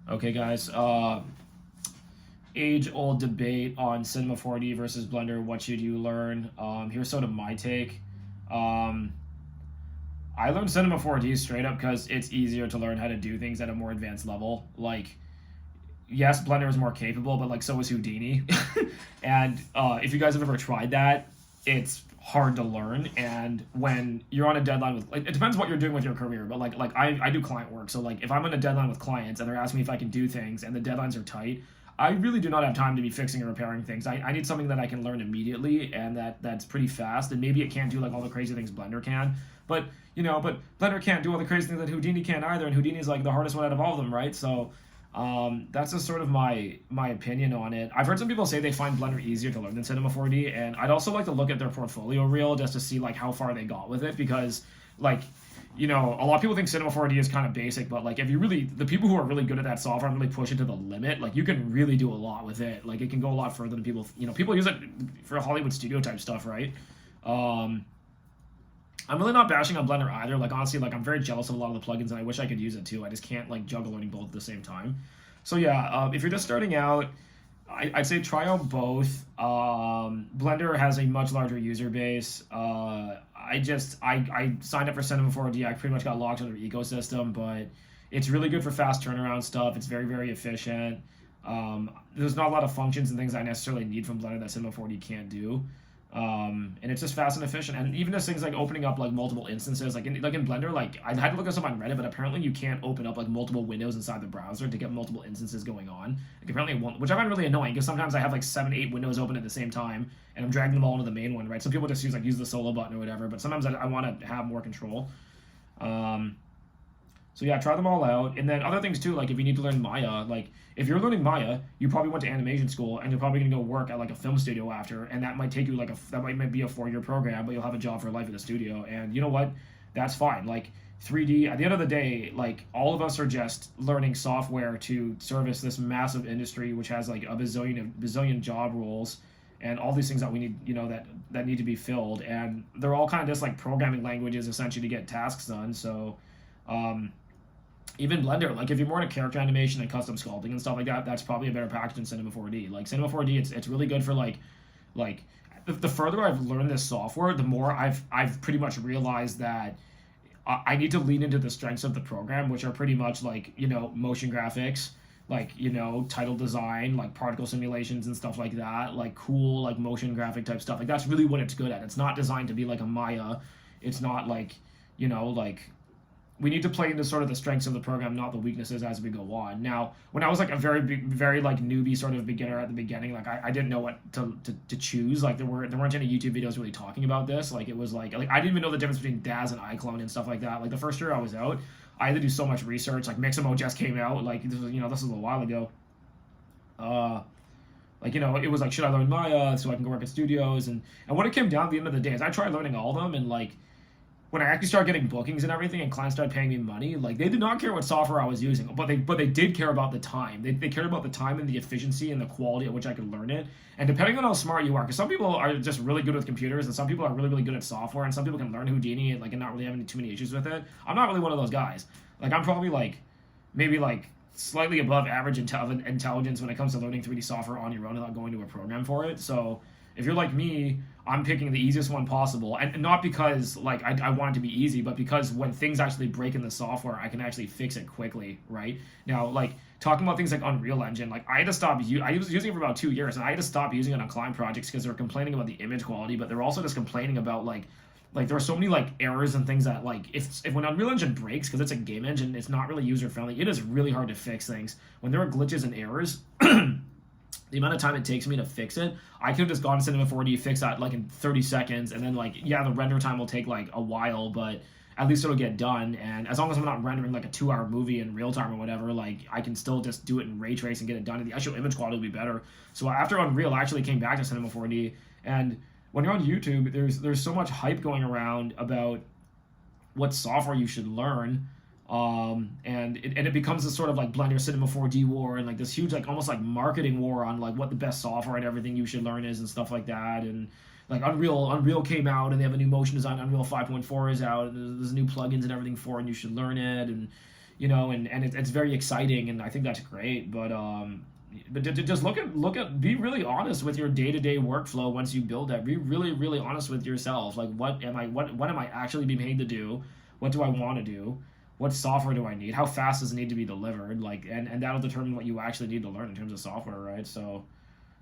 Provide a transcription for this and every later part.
Okay, guys. Age-old debate on Cinema 4D versus Blender. What should you learn? Here's sort of my take. Um, I learned Cinema 4D straight up because it's easier to learn how to do things at a more advanced level. Like, yes, Blender is more capable, but like so is Houdini. And if you guys have ever tried that, it's hard to learn. And when you're on a deadline with, like, it depends what you're doing with your career, but like I do client work, so like if I'm on a deadline with clients and they're asking me if I can do things and the deadlines are tight, I really do not have time to be fixing or repairing things. I need something that I can learn immediately and that's pretty fast. And maybe it can't do like all the crazy things Blender can, but but Blender can't do all the crazy things that Houdini can either. And Houdini is like the hardest one out of all of them, right? So that's just sort of my opinion on it. I've heard some people say they find Blender easier to learn than Cinema 4D, and I'd also like to look at their portfolio reel just to see like how far they got with it, because like a lot of people think Cinema 4D is kind of basic, but like if you really, the people who are really good at that software and really push it to the limit, like you can really do a lot with it. Like it can go a lot further than people, people use it for Hollywood studio type stuff, right? I'm really not bashing on Blender either. Like honestly, like I'm very jealous of a lot of the plugins, and I wish I could use it too. I just can't like juggle learning both at the same time. So yeah, if you're just starting out, I'd say try out both. Blender has a much larger user base. I signed up for Cinema 4D. I pretty much got locked into their ecosystem, but it's really good for fast turnaround stuff. It's very, very efficient. There's not a lot of functions and things I necessarily need from Blender that Cinema 4D can't do. And it's just fast and efficient. And even just things like opening up like multiple instances, like in Blender, like I had to look this up on Reddit, but apparently you can't open up like multiple windows inside the browser to get multiple instances going on. Like apparently it won't, which I find really annoying because sometimes I have like 7, 8 windows open at the same time and I'm dragging them all into the main one, right? Some people just use the solo button or whatever, but sometimes I want to have more control. So yeah, try them all out. And then other things too, like if you need to learn Maya, like if you're learning Maya, you probably went to animation school and you're probably gonna go work at like a film studio after, and that might take you like that might be a 4-year program, but you'll have a job for life at a studio. And you know what? That's fine. Like 3D, at the end of the day, like all of us are just learning software to service this massive industry, which has like a bazillion job roles and all these things that we need, that need to be filled. And they're all kind of just like programming languages essentially to get tasks done. So, even Blender, like if you're more into character animation and custom sculpting and stuff like that, that's probably a better package than Cinema 4D. Like Cinema 4D, it's really good for like the further I've learned this software, the more I've pretty much realized that I need to lean into the strengths of the program, which are pretty much like motion graphics, like title design, like particle simulations and stuff like that, like cool like motion graphic type stuff. Like that's really what it's good at. It's not designed to be like a Maya. It's not like like we need to play into sort of the strengths of the program, not the weaknesses as we go on. Now, when I was like a very like newbie sort of beginner at the beginning, like I didn't know what to choose. Like there weren't any YouTube videos really talking about this. Like it was like I didn't even know the difference between DAZ and iClone and stuff like that. Like the first year I was out, I had to do so much research. Like Mixamo just came out. Like this was this was a while ago. It was like, should I learn Maya so I can go work at studios? And what it came down at the end of the day is I tried learning all of them, and like when I actually started getting bookings and everything and clients started paying me money, like they did not care what software I was using, but they did care about the time. They cared about the time and the efficiency and the quality at which I could learn it. And depending on how smart you are, because some people are just really good with computers and some people are really, really good at software, and some people can learn Houdini and not really having too many issues with it. I'm not really one of those guys. Like I'm probably maybe slightly above average intelligence when it comes to learning 3D software on your own without going to a program for it. So if you're like me, I'm picking the easiest one possible, and not because I want it to be easy, but because when things actually break in the software, I can actually fix it quickly, right? Now, talking about things like Unreal Engine, I had to stop. I was using it for about 2 years, and I had to stop using it on client projects because they were complaining about the image quality, but they're also just complaining about there are so many errors and things that if when Unreal Engine breaks, because it's a game engine, it's not really user friendly. It is really hard to fix things when there are glitches and errors. The amount of time it takes me to fix it, I could have just gone to Cinema 4D, fix that in 30 seconds, and then the render time will take a while, but at least it'll get done. And as long as I'm not rendering a 2-hour movie in real time or whatever, I can still just do it in ray trace and get it done, and the actual image quality will be better. So after Unreal, I actually came back to Cinema 4D, and when you're on YouTube, there's so much hype going around about what software you should learn. And it becomes this sort of Blender Cinema 4D war, and this huge almost marketing war on what the best software and everything you should learn is and stuff like that. And Unreal came out and they have a new motion design. Unreal 5.4 is out, and there's new plugins and everything for it, and you should learn it. And and it's very exciting, and I think that's great. But just be really honest with your day-to-day workflow once you build that. Be really, really honest with yourself. Like, what am I actually being paid to do? What do I want to do? What software do I need? How fast does it need to be delivered? Like, and that'll determine what you actually need to learn in terms of software, right? So,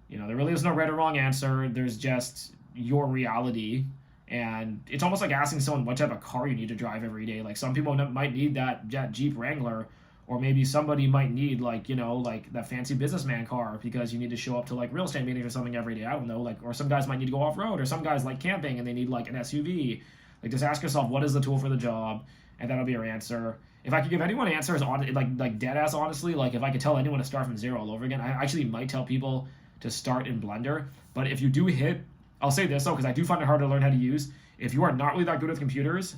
there really is no right or wrong answer. There's just your reality. And it's almost like asking someone what type of car you need to drive every day. Like, some people might need that Jeep Wrangler, or maybe somebody might need like that fancy businessman car because you need to show up to like real estate meetings or something every day. I don't know, like, or some guys might need to go off road, or some guys like camping and they need like an SUV. Like, just ask yourself, what is the tool for the job, and that'll be your answer. If I could give anyone answers on like dead ass honestly, like if I could tell anyone to start from zero all over again, I actually might tell people to start in Blender. But if you do hit, I'll say this though, because I do find it hard to learn how to use. If you are not really that good with computers,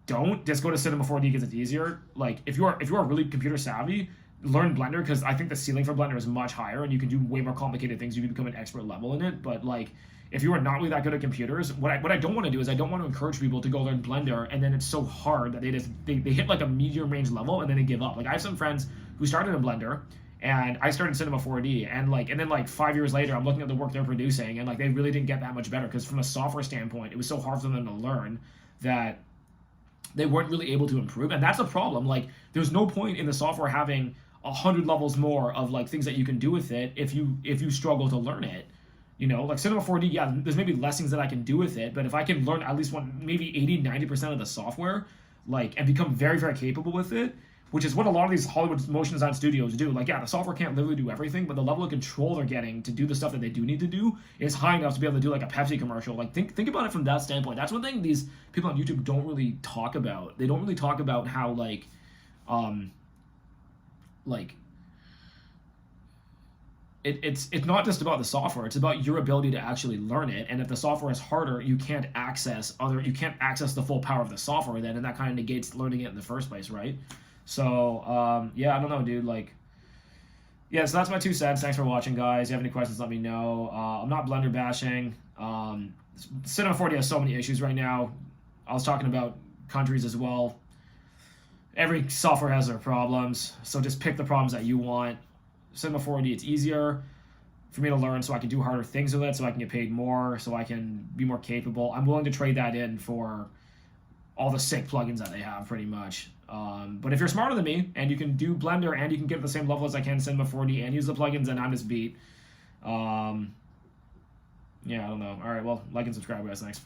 don't just go to Cinema 4D because it's easier. Like, if you are really computer savvy, learn Blender, because I think the ceiling for Blender is much higher and you can do way more complicated things. You can become an expert level in it. But like, if you are not really that good at computers, what I don't want to do is I don't want to encourage people to go learn Blender and then it's so hard that they hit like a medium range level and then they give up. Like, I have some friends who started in Blender, and I started Cinema 4D, and then like 5 years later, I'm looking at the work they're producing, and like they really didn't get that much better because from a software standpoint, it was so hard for them to learn that they weren't really able to improve. And that's a problem. Like, there's no point in the software having 100 levels more of like things that you can do with it if you struggle to learn it. Like Cinema 4D, yeah, there's maybe less things that I can do with it, but if I can learn at least maybe 80-90% of the software, like, and become very, very capable with it, which is what a lot of these Hollywood motion design studios do. Like, yeah, the software can't literally do everything, but the level of control they're getting to do the stuff that they do need to do is high enough to be able to do like a Pepsi commercial. Like, think about it from that standpoint. That's one thing these people on YouTube don't really talk about. They don't really talk about how it's not just about the software. It's about your ability to actually learn it. And if the software is harder, you can't access the full power of the software then, and that kind of negates learning it in the first place, right? So, yeah, I don't know, dude. Like, yeah, so that's my 2 cents. Thanks for watching, guys. If you have any questions, let me know. I'm not Blender bashing. Cinema 4D has so many issues right now. I was talking about countries as well. Every software has their problems, so just pick the problems that you want. Cinema 4D, it's easier for me to learn so I can do harder things with it, so I can get paid more, so I can be more capable. I'm willing to trade that in for all the sick plugins that they have, pretty much. But if you're smarter than me and you can do Blender and you can get to the same level as I can in Cinema 4D and use the plugins, then I'm just beat. Yeah, I don't know. All right, well, like and subscribe, guys. Thanks.